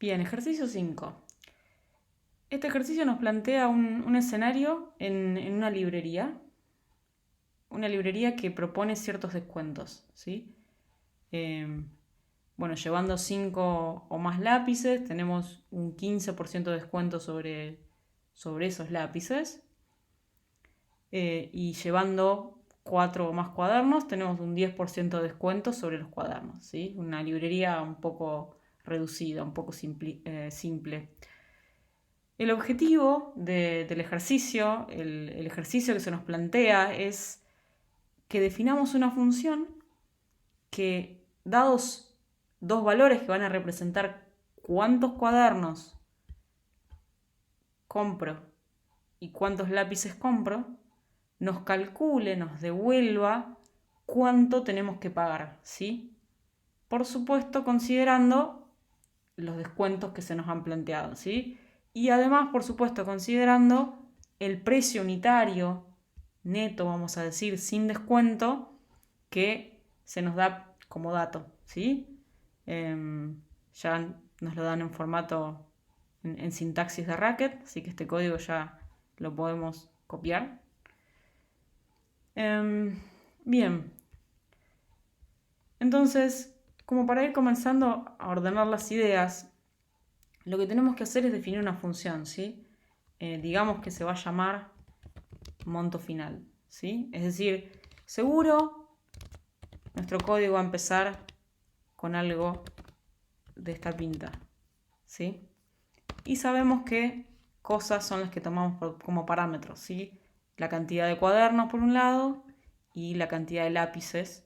Bien, ejercicio 5. Este ejercicio nos plantea un escenario en una librería que propone ciertos descuentos, ¿sí? Eh, bueno, llevando 5 o más lápices, tenemos un 15% de descuento sobre esos lápices. Y llevando 4 o más cuadernos, tenemos un 10% de descuento sobre los cuadernos, ¿sí? Una librería un poco reducida, un poco simple. El objetivo del ejercicio, el ejercicio que se nos plantea es que definamos una función que, dados dos valores que van a representar cuántos cuadernos compro y cuántos lápices compro, nos calcule, nos devuelva cuánto tenemos que pagar, ¿sí? Por supuesto, considerando los descuentos que se nos han planteado, ¿sí? Y además, por supuesto, considerando el precio unitario neto, vamos a decir, sin descuento, que se nos da como dato, ¿sí? Ya nos lo dan en formato, en sintaxis de Racket, así que este código ya lo podemos copiar. Bien, entonces, como para ir comenzando a ordenar las ideas, lo que tenemos que hacer es definir una función, ¿sí? Digamos que se va a llamar monto final, ¿sí? Es decir, seguro nuestro código va a empezar con algo de esta pinta, ¿sí? Y sabemos qué cosas son las que tomamos como parámetros, ¿sí? La cantidad de cuadernos por un lado y la cantidad de lápices,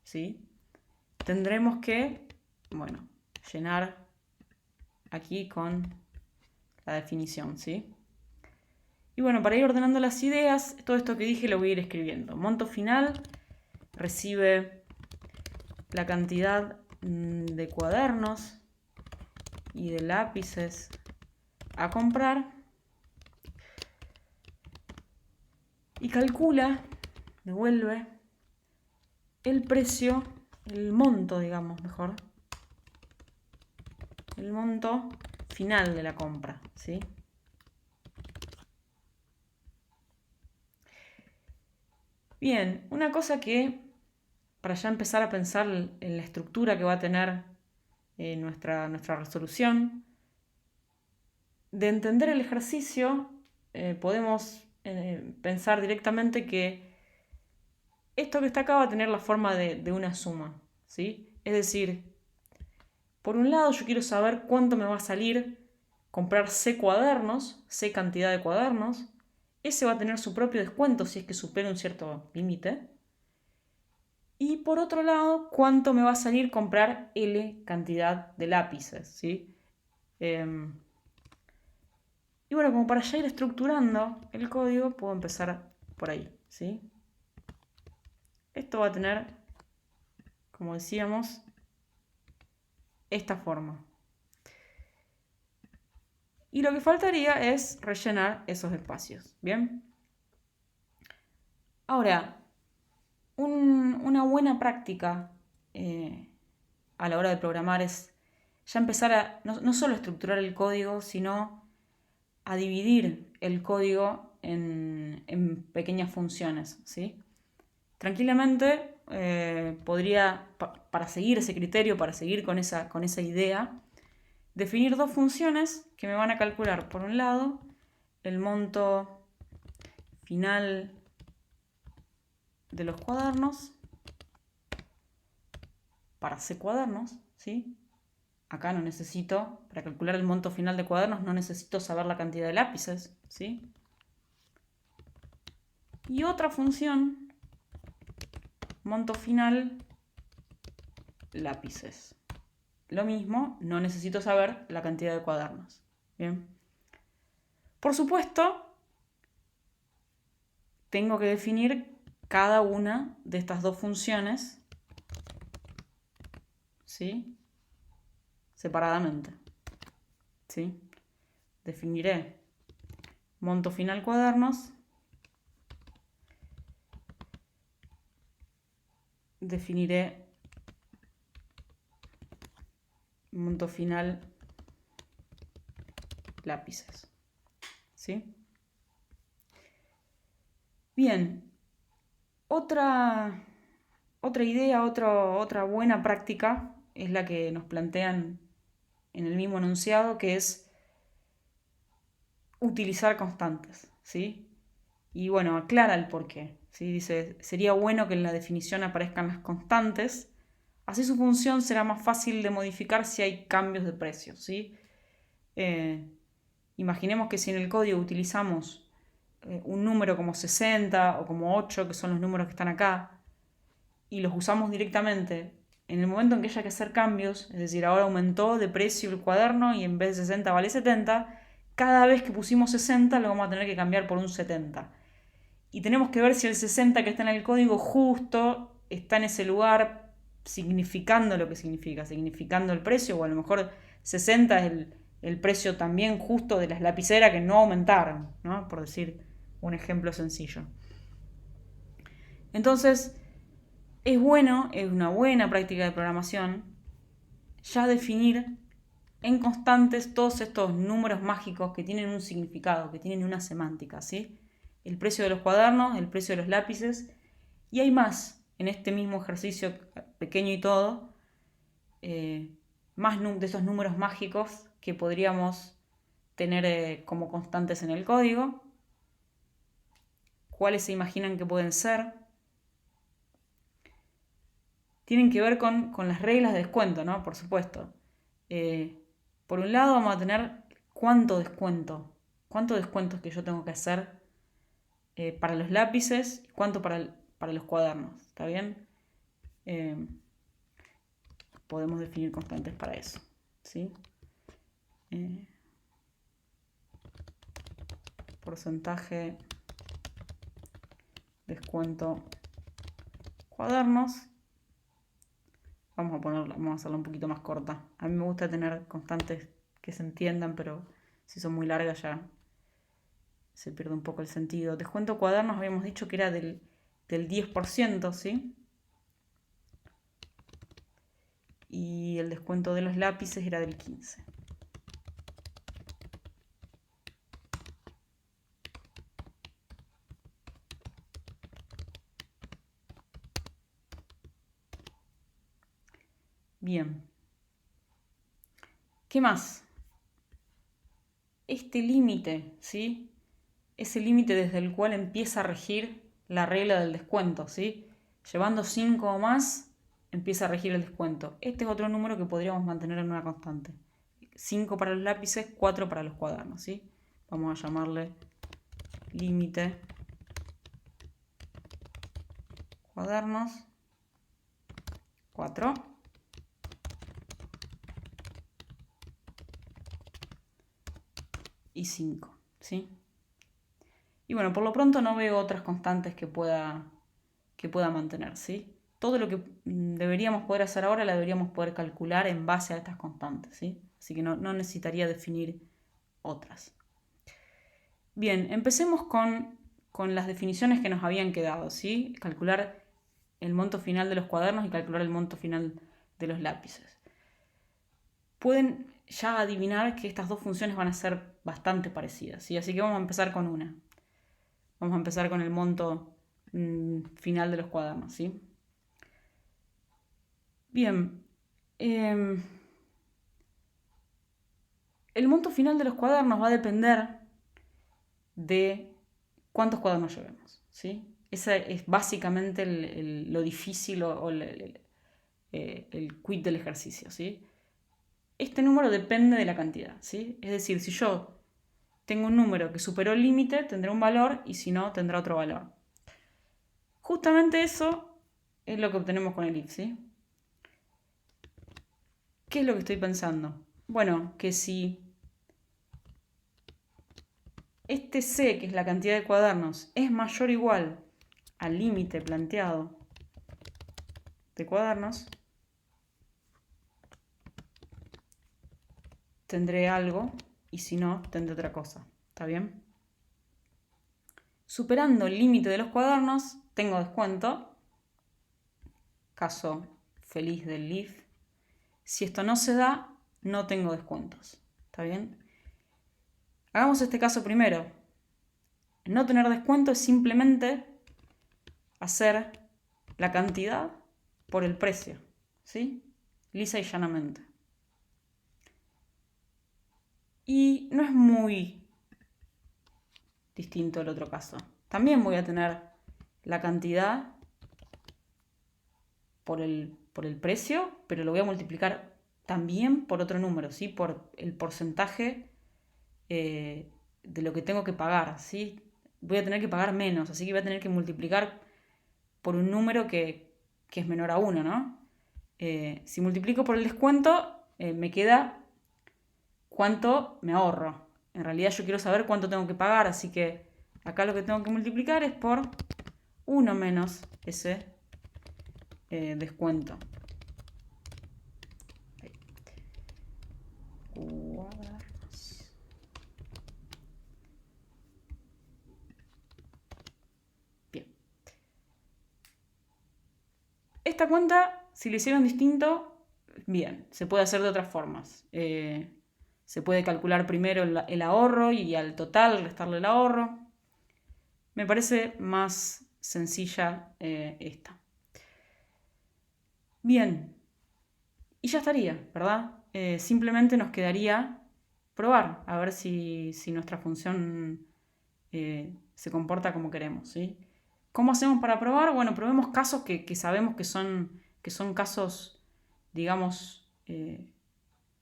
¿sí? Tendremos que, bueno, llenar aquí con la definición, ¿sí? Y bueno, para ir ordenando las ideas, todo esto que dije lo voy a ir escribiendo. Monto final recibe la cantidad de cuadernos y de lápices a comprar y calcula, devuelve el precio, el monto, digamos mejor, el monto final de la compra, ¿sí? Bien, una cosa que, para ya empezar a pensar en la estructura que va a tener nuestra resolución, de entender el ejercicio, podemos pensar directamente que esto que está acá va a tener la forma de una suma, ¿sí? Es decir, por un lado yo quiero saber cuánto me va a salir comprar C cuadernos, C cantidad de cuadernos. Ese va a tener su propio descuento si es que supera un cierto límite. Y por otro lado, cuánto me va a salir comprar L cantidad de lápices, ¿sí? Y bueno, como para ya ir estructurando el código, puedo empezar por ahí, ¿sí? Esto va a tener, como decíamos, esta forma. Y lo que faltaría es rellenar esos espacios, ¿bien? Ahora, una buena práctica a la hora de programar es ya empezar a no solo estructurar el código, sino a dividir el código en pequeñas funciones, ¿sí? Tranquilamente podría, para seguir ese criterio, para seguir con esa idea, definir dos funciones que me van a calcular, por un lado, el monto final de los cuadernos para C cuadernos, ¿sí? Acá no necesito, para calcular el monto final de cuadernos, no necesito saber la cantidad de lápices, ¿sí? Y otra función, monto final lápices. Lo mismo, no necesito saber la cantidad de cuadernos. Bien. Por supuesto, tengo que definir cada una de estas dos funciones, ¿sí? Separadamente, ¿sí? Definiré monto final cuadernos, definiré monto final lápices. ¿Sí? Bien, otra idea, otra buena práctica es la que nos plantean en el mismo enunciado, que es utilizar constantes, ¿sí? Y bueno, aclara el porqué, ¿sí? Dice, sería bueno que en la definición aparezcan las constantes, así su función será más fácil de modificar si hay cambios de precios, ¿sí? Imaginemos que si en el código utilizamos un número como 60 o como 8, que son los números que están acá, y los usamos directamente, en el momento en que haya que hacer cambios, es decir, ahora aumentó de precio el cuaderno y en vez de 60 vale 70, cada vez que pusimos 60 lo vamos a tener que cambiar por un 70. Y tenemos que ver si el 60 que está en el código justo está en ese lugar significando lo que significa, significando el precio, o a lo mejor 60 es el precio también justo de las lapiceras que no aumentaron, ¿no? Por decir un ejemplo sencillo. Entonces, es una buena práctica de programación ya definir en constantes todos estos números mágicos que tienen un significado, que tienen una semántica, ¿sí? El precio de los cuadernos, el precio de los lápices, y hay más en este mismo ejercicio pequeño y todo, más de esos números mágicos que podríamos tener como constantes en el código. ¿Cuáles se imaginan que pueden ser? Tienen que ver con las reglas de descuento, ¿no? Por supuesto. Por un lado vamos a tener cuántos descuentos que yo tengo que hacer para los lápices y cuánto para los cuadernos, ¿está bien? Podemos definir constantes para eso, ¿sí? Porcentaje descuento cuadernos. Vamos a hacerla un poquito más corta. A mí me gusta tener constantes que se entiendan, pero si son muy largas ya se pierde un poco el sentido. Descuento cuadernos habíamos dicho que era del 10%, ¿sí? Y el descuento de los lápices era del 15%. Bien. ¿Qué más? Este límite, ¿sí? Es el límite desde el cual empieza a regir la regla del descuento, ¿sí? Llevando 5 o más, empieza a regir el descuento. Este es otro número que podríamos mantener en una constante. 5 para los lápices, 4 para los cuadernos, ¿sí? Vamos a llamarle límite cuadernos 4. Y 5, ¿sí? Y bueno, por lo pronto no veo otras constantes que pueda mantener, ¿sí? Todo lo que deberíamos poder hacer ahora la deberíamos poder calcular en base a estas constantes, ¿sí? Así que no necesitaría definir otras. Bien, empecemos con las definiciones que nos habían quedado, ¿sí? Calcular el monto final de los cuadernos y calcular el monto final de los lápices. Pueden ya adivinar que estas dos funciones van a ser bastante parecidas, ¿sí? Así que vamos a empezar con una. Vamos a empezar con el monto final de los cuadernos, ¿sí? Bien. El monto final de los cuadernos va a depender de cuántos cuadernos llevemos, ¿sí? Ese es básicamente lo difícil o el quid del ejercicio, ¿sí? Este número depende de la cantidad, ¿sí? Es decir, si yo tengo un número que superó el límite, tendrá un valor, y si no, tendrá otro valor. Justamente eso es lo que obtenemos con el if, ¿sí? ¿Qué es lo que estoy pensando? Bueno, que si este C, que es la cantidad de cuadernos, es mayor o igual al límite planteado de cuadernos, tendré algo, y si no, tendré otra cosa. ¿Está bien? Superando el límite de los cuadernos, tengo descuento. Caso feliz del if. Si esto no se da, no tengo descuentos. ¿Está bien? Hagamos este caso primero. No tener descuento es simplemente hacer la cantidad por el precio, ¿sí? Lisa y llanamente. Y no es muy distinto el otro caso. También voy a tener la cantidad por el precio, pero lo voy a multiplicar también por otro número, ¿sí? Por el porcentaje de lo que tengo que pagar, ¿sí? Voy a tener que pagar menos, así que voy a tener que multiplicar por un número que es menor a 1, ¿no? Si multiplico por el descuento, me queda cuánto me ahorro. En realidad yo quiero saber cuánto tengo que pagar, así que acá lo que tengo que multiplicar es por 1 menos ese descuento. Cuadernos. Bien. Esta cuenta, si lo hicieron distinto, bien, se puede hacer de otras formas. Se puede calcular primero el ahorro y al total restarle el ahorro. Me parece más sencilla esta. Bien, y ya estaría, ¿verdad? Simplemente nos quedaría probar, a ver si nuestra función se comporta como queremos, ¿sí? ¿Cómo hacemos para probar? Bueno, probemos casos que sabemos que son casos, digamos,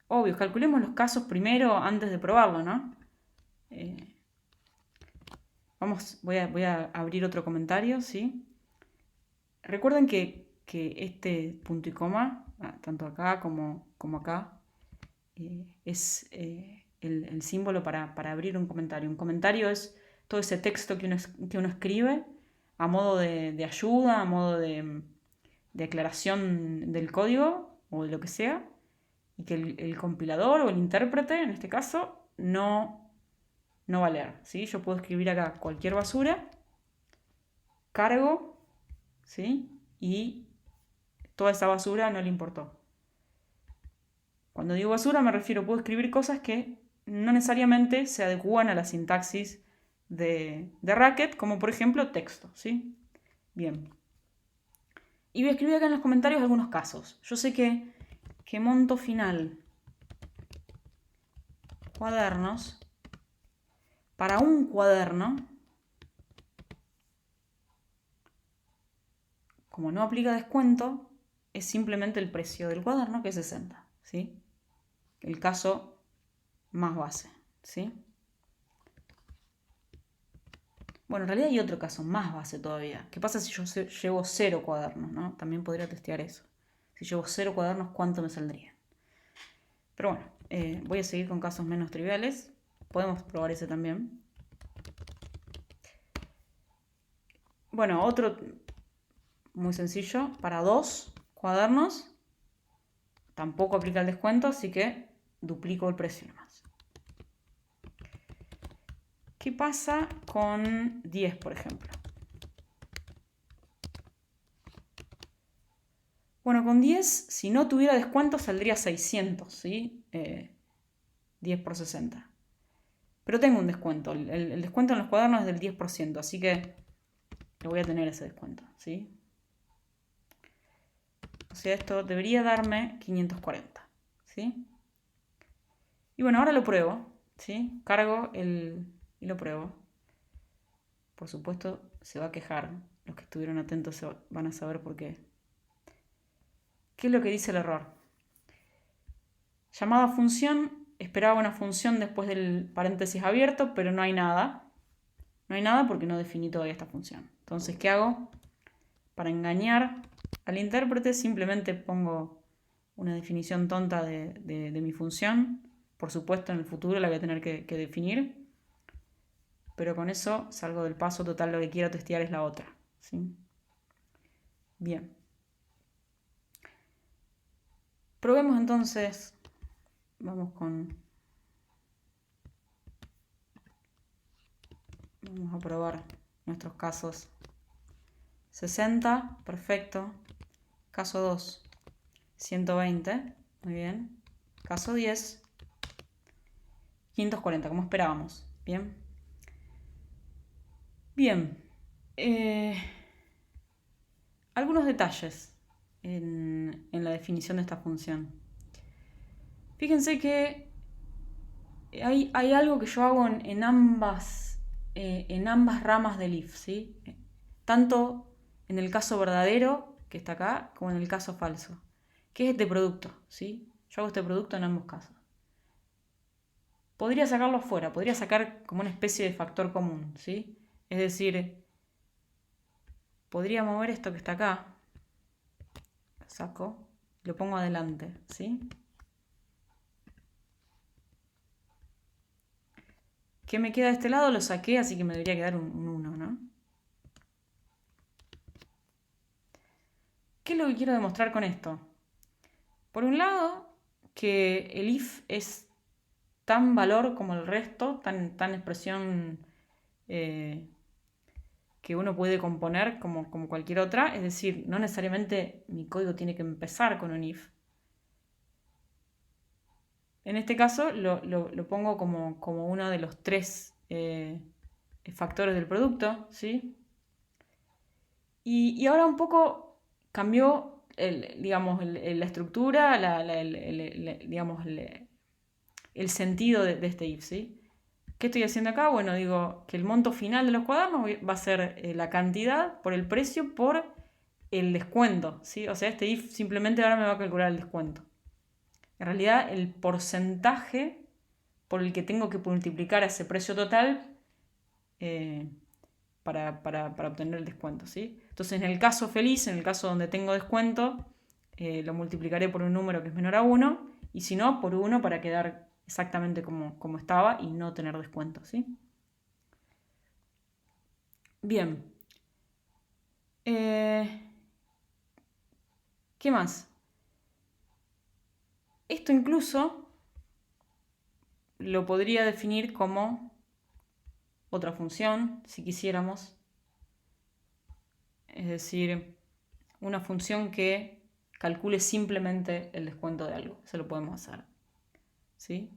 obvios. Calculemos los casos primero antes de probarlo, ¿no? Voy a abrir otro comentario, ¿sí? Recuerden que este punto y coma, tanto acá como acá, es el símbolo para abrir un comentario. Un comentario es todo ese texto que uno escribe a modo de ayuda, a modo de aclaración del código o de lo que sea, y que el compilador o el intérprete, en este caso, no va a leer, ¿sí? Yo puedo escribir acá cualquier basura, cargo, ¿sí? Y toda esa basura no le importó. Cuando digo basura me refiero, puedo escribir cosas que no necesariamente se adecúan a la sintaxis de Racket, como por ejemplo texto, ¿sí? Bien. Y voy a escribir acá en los comentarios algunos casos. Yo sé que monto final cuadernos, para un cuaderno, como no aplica descuento, es simplemente el precio del cuaderno, que es 60, ¿sí? El caso más base, ¿sí? Bueno, en realidad hay otro caso más base todavía. ¿Qué pasa si yo llevo 0 cuadernos, ¿no? También podría testear eso. Si llevo 0 cuadernos, ¿cuánto me saldría? Pero bueno, voy a seguir con casos menos triviales. Podemos probar ese también. Bueno, otro muy sencillo. Para 2 cuadernos, tampoco aplica el descuento, así que duplico el precio nomás. ¿Qué pasa con 10, por ejemplo? Bueno, con 10, si no tuviera descuento, saldría 600, ¿sí? 10 por 60. Pero tengo un descuento. El descuento en los cuadernos es del 10%, así que lo voy a tener ese descuento, ¿sí? O sea, esto debería darme 540, ¿sí? Y bueno, ahora lo pruebo, ¿sí? Cargo y lo pruebo. Por supuesto, se va a quejar. Los que estuvieron atentos van a saber por qué. ¿Qué es lo que dice el error? Llamada función, esperaba una función después del paréntesis abierto, pero no hay nada. No hay nada porque no definí todavía esta función. Entonces, ¿qué hago? Para engañar al intérprete, simplemente pongo una definición tonta de mi función. Por supuesto, en el futuro la voy a tener que definir. Pero con eso salgo del paso. Total, lo que quiero testear es la otra, ¿sí? Bien. Probemos entonces. Vamos a probar nuestros casos. 60, perfecto. Caso 2, 120, muy bien. Caso 10, 540, como esperábamos. Bien. Bien. Algunos detalles en la definición de esta función. Fíjense que hay algo que yo hago en ambas ramas del if, ¿sí? Tanto en el caso verdadero, que está acá, como en el caso falso, que es este producto, ¿sí? Yo hago este producto en ambos casos. Podría sacarlo fuera, podría sacar como una especie de factor común, ¿sí? Es decir, podría mover esto que está acá, lo saco, lo pongo adelante, ¿sí? ¿Qué me queda de este lado? Lo saqué, así que me debería quedar un 1, ¿no? ¿Qué es lo que quiero demostrar con esto? Por un lado, que el if es tan valor como el resto, tan expresión que uno puede componer como cualquier otra. Es decir, no necesariamente mi código tiene que empezar con un if. En este caso lo pongo como uno de los tres factores del producto, ¿sí? Y ahora un poco cambió la estructura, digamos, el sentido de este if, ¿sí? ¿Qué estoy haciendo acá? Bueno, digo que el monto final de los cuadernos va a ser la cantidad por el precio por el descuento, ¿sí? O sea, este if simplemente ahora me va a calcular el descuento. En realidad, el porcentaje por el que tengo que multiplicar ese precio total para obtener el descuento, ¿sí? Entonces, en el caso feliz, en el caso donde tengo descuento, lo multiplicaré por un número que es menor a 1, y si no, por 1 para quedar exactamente como estaba y no tener descuento, ¿sí? Bien. ¿Qué más? Esto incluso lo podría definir como otra función, si quisiéramos. Es decir, una función que calcule simplemente el descuento de algo. Eso lo podemos hacer, ¿sí?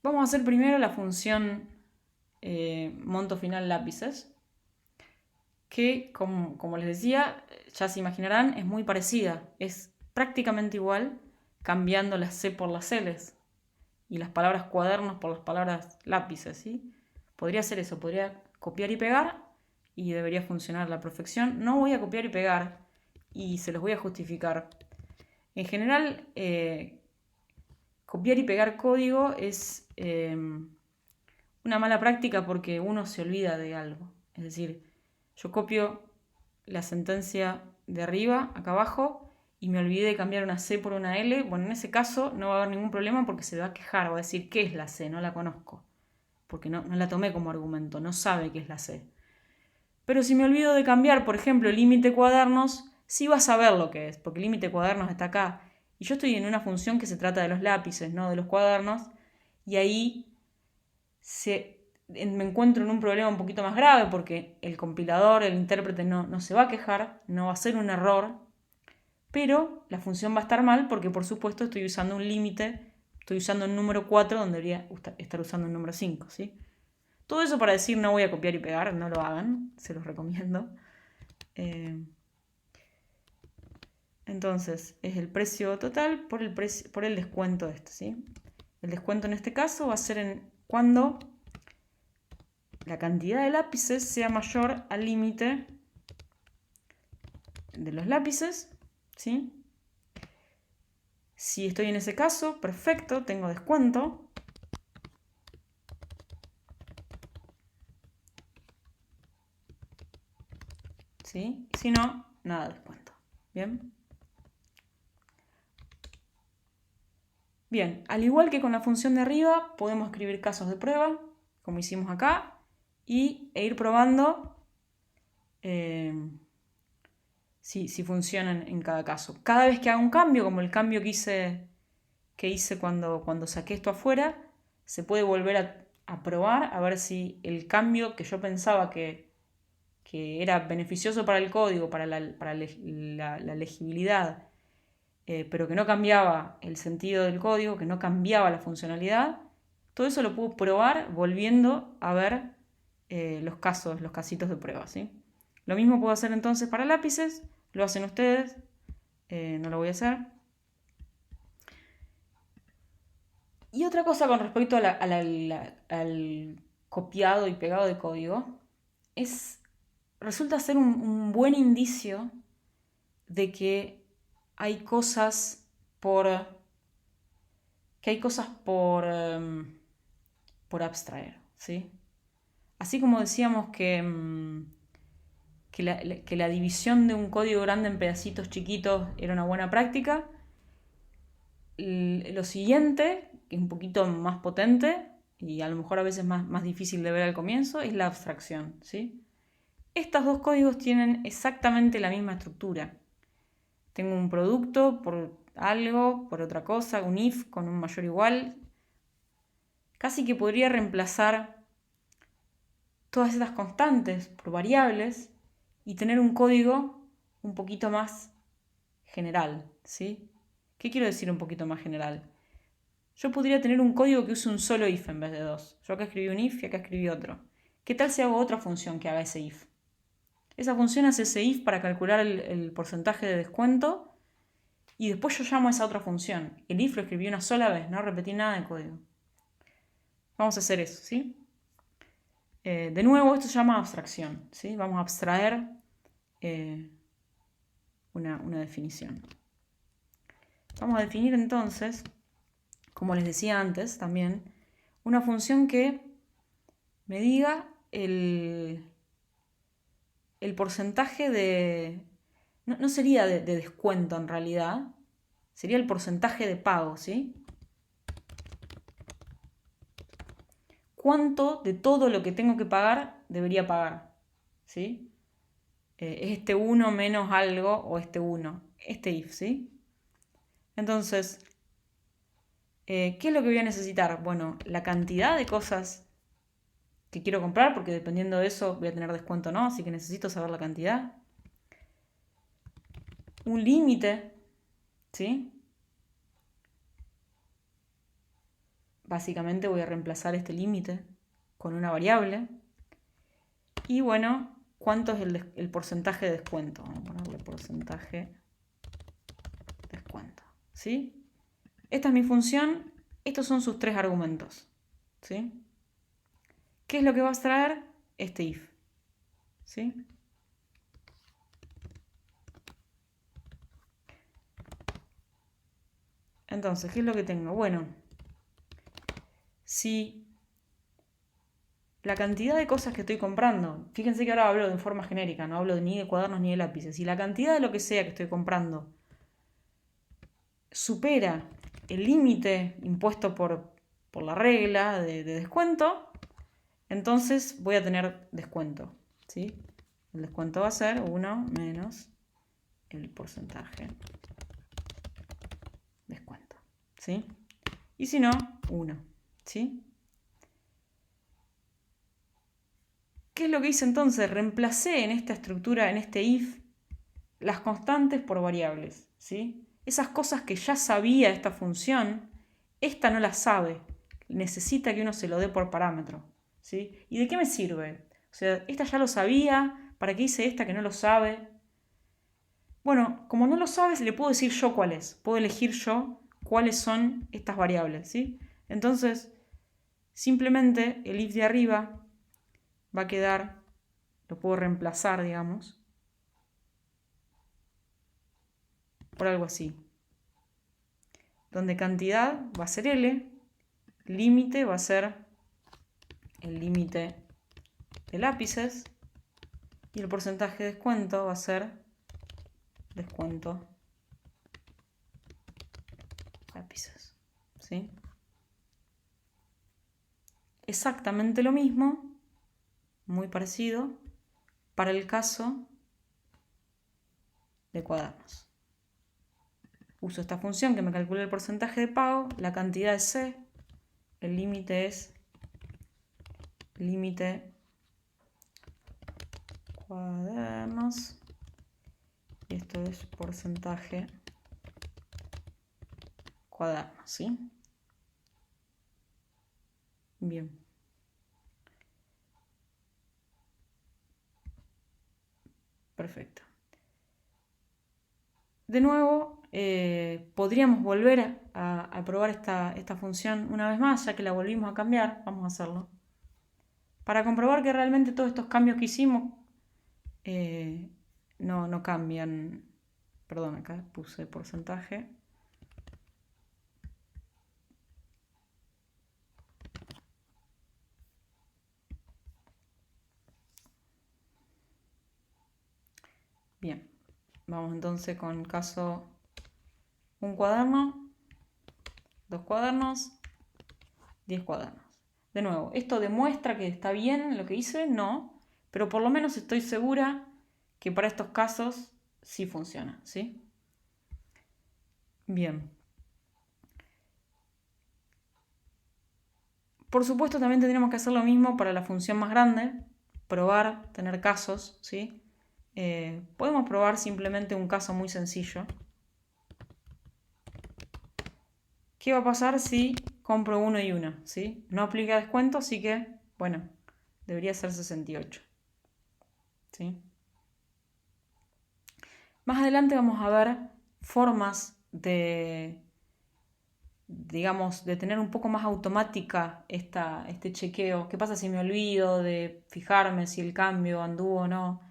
Vamos a hacer primero la función monto final lápices, que como les decía, ya se imaginarán, es muy parecida. Es prácticamente igual, cambiando las C por las Ls y las palabras cuadernos por las palabras lápices, ¿sí? Podría hacer eso, podría copiar y pegar y debería funcionar a la perfección. No voy a copiar y pegar y se los voy a justificar. En general, copiar y pegar código es una mala práctica porque uno se olvida de algo. Es decir, yo copio la sentencia de arriba, acá abajo, y me olvidé de cambiar una C por una L. Bueno, en ese caso no va a haber ningún problema porque se va a quejar, va a decir, ¿qué es la C? No la conozco. Porque no la tomé como argumento, no sabe qué es la C. Pero si me olvido de cambiar, por ejemplo, límite cuadernos, sí va a saber lo que es, porque límite cuadernos está acá. Y yo estoy en una función que se trata de los lápices, no de los cuadernos, y ahí me encuentro en un problema un poquito más grave porque el compilador, el intérprete no se va a quejar, no va a ser un error, pero la función va a estar mal porque por supuesto estoy usando un límite, estoy usando el número 4 donde debería estar usando el número 5, ¿sí? Todo eso para decir no voy a copiar y pegar, no lo hagan, se los recomiendo. Entonces es el precio total por el descuento de este, ¿sí? El descuento en este caso va a ser cuando la cantidad de lápices sea mayor al límite de los lápices, ¿sí? Si estoy en ese caso, perfecto, tengo descuento. ¿Sí? Si no, nada de descuento. ¿Bien? Bien, al igual que con la función de arriba, podemos escribir casos de prueba, como hicimos acá, e ir probando si funcionan en cada caso. Cada vez que haga un cambio, como el cambio que hice cuando saqué esto afuera, se puede volver a probar a ver si el cambio que yo pensaba que era beneficioso para el código, para la legibilidad, pero que no cambiaba el sentido del código, que no cambiaba la funcionalidad, Todo eso lo puedo probar volviendo a ver los casitos de prueba, ¿sí? Lo mismo puedo hacer entonces para lápices, lo hacen ustedes, no lo voy a hacer. Y otra cosa con respecto al copiado y pegado de código, resulta ser un buen indicio de que hay cosas por abstraer, ¿sí? Así como decíamos que la división de un código grande en pedacitos chiquitos era una buena práctica, lo siguiente, que es un poquito más potente y a lo mejor a veces más difícil de ver al comienzo, es la abstracción, ¿sí? Estos dos códigos tienen exactamente la misma estructura. Tengo un producto por algo, por otra cosa, un if con un mayor igual. Casi que podría reemplazar todas estas constantes por variables y tener un código un poquito más general, ¿sí? ¿Qué quiero decir un poquito más general? Yo podría tener un código que use un solo if en vez de dos. Yo acá escribí un if y acá escribí otro. ¿Qué tal si hago otra función que haga ese if? Esa función hace ese if para calcular el porcentaje de descuento y después yo llamo a esa otra función. El if lo escribí una sola vez, no repetí nada de código. Vamos a hacer eso, ¿sí? De nuevo, esto se llama abstracción, ¿sí? Vamos a abstraer una definición. Vamos a definir entonces, como les decía antes también, una función que me diga el porcentaje de... No sería de descuento en realidad, sería el porcentaje de pago, ¿sí? ¿Cuánto de todo lo que tengo que pagar debería pagar? ¿Sí? ¿Es este 1 menos algo o este 1? Este if, ¿sí? Entonces, ¿qué es lo que voy a necesitar? Bueno, la cantidad de cosas que quiero comprar, porque dependiendo de eso voy a tener descuento o no, así que necesito saber la cantidad. Un límite, ¿sí? Básicamente voy a reemplazar este límite con una variable. Y bueno, ¿cuánto es el porcentaje de descuento? Vamos a ponerle porcentaje de descuento, ¿sí? Esta es mi función, estos son sus tres argumentos, ¿sí? ¿Qué es lo que va a extraer? Este if, ¿sí? Entonces, ¿qué es lo que tengo? Bueno, si la cantidad de cosas que estoy comprando, fíjense que ahora hablo de forma genérica, no hablo ni de cuadernos ni de lápices, si la cantidad de lo que sea que estoy comprando supera el límite impuesto por la regla de descuento, entonces voy a tener descuento, ¿sí? El descuento va a ser 1 menos el porcentaje descuento, ¿sí? Y si no, 1, ¿sí? ¿Qué es lo que hice entonces? Reemplacé en esta estructura, en este if, las constantes por variables, ¿sí? Esas cosas que ya sabía esta función, esta no las sabe. Necesita que uno se lo dé por parámetro, ¿sí? ¿Y de qué me sirve? O sea, esta ya lo sabía, ¿para qué hice esta que no lo sabe? Bueno, como no lo sabes, le puedo decir yo cuál es. Puedo elegir yo cuáles son estas variables, ¿sí? Entonces, simplemente el if de arriba va a quedar, lo puedo reemplazar, digamos, por algo así. Donde cantidad va a ser L, límite va a ser el límite de lápices y el porcentaje de descuento va a ser descuento lápices, ¿sí? Exactamente lo mismo, muy parecido, para el caso de cuadernos. Uso esta función que me calcula el porcentaje de pago, la cantidad es C, el límite es límite cuadernos y esto es porcentaje cuadernos, ¿sí? Bien. Perfecto. De nuevo, podríamos volver a probar esta función una vez más, ya que la volvimos a cambiar. Vamos a hacerlo. Para comprobar que realmente todos estos cambios que hicimos no cambian. Perdón, acá puse porcentaje. Bien, vamos entonces con caso un cuaderno, 2 cuadernos, 10 cuadernos. De nuevo, ¿esto demuestra que está bien lo que hice? No, pero por lo menos estoy segura que para estos casos sí funciona, ¿sí? Bien. Por supuesto también tendríamos que hacer lo mismo para la función más grande, probar, tener casos, ¿sí? Podemos probar simplemente un caso muy sencillo. ¿Qué va a pasar si compro uno y uno? ¿Sí? No aplica descuento, así que, bueno, debería ser 68. ¿Sí? Más adelante vamos a ver formas de, digamos, de tener un poco más automática este chequeo. ¿Qué pasa si me olvido de fijarme si el cambio anduvo o no?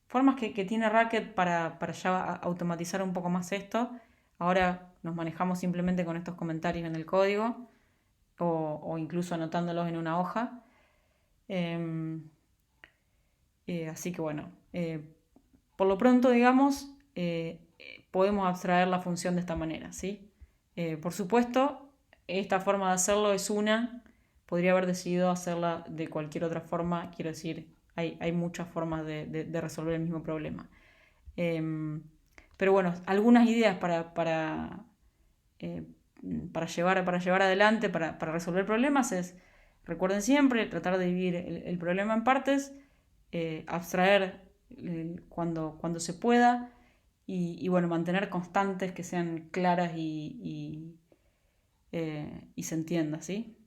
Formas que tiene Racket para ya automatizar un poco más esto. Ahora nos manejamos simplemente con estos comentarios en el código o incluso anotándolos en una hoja. Así que bueno, por lo pronto, digamos, podemos abstraer la función de esta manera, ¿sí? Por supuesto, esta forma de hacerlo es una. Podría haber decidido hacerla de cualquier otra forma. Quiero decir, hay muchas formas de resolver el mismo problema. Pero bueno, algunas ideas eh, para llevar adelante, para resolver problemas es, recuerden siempre, tratar de dividir el problema en partes, abstraer cuando se pueda y bueno, mantener constantes que sean claras y se entienda, ¿sí?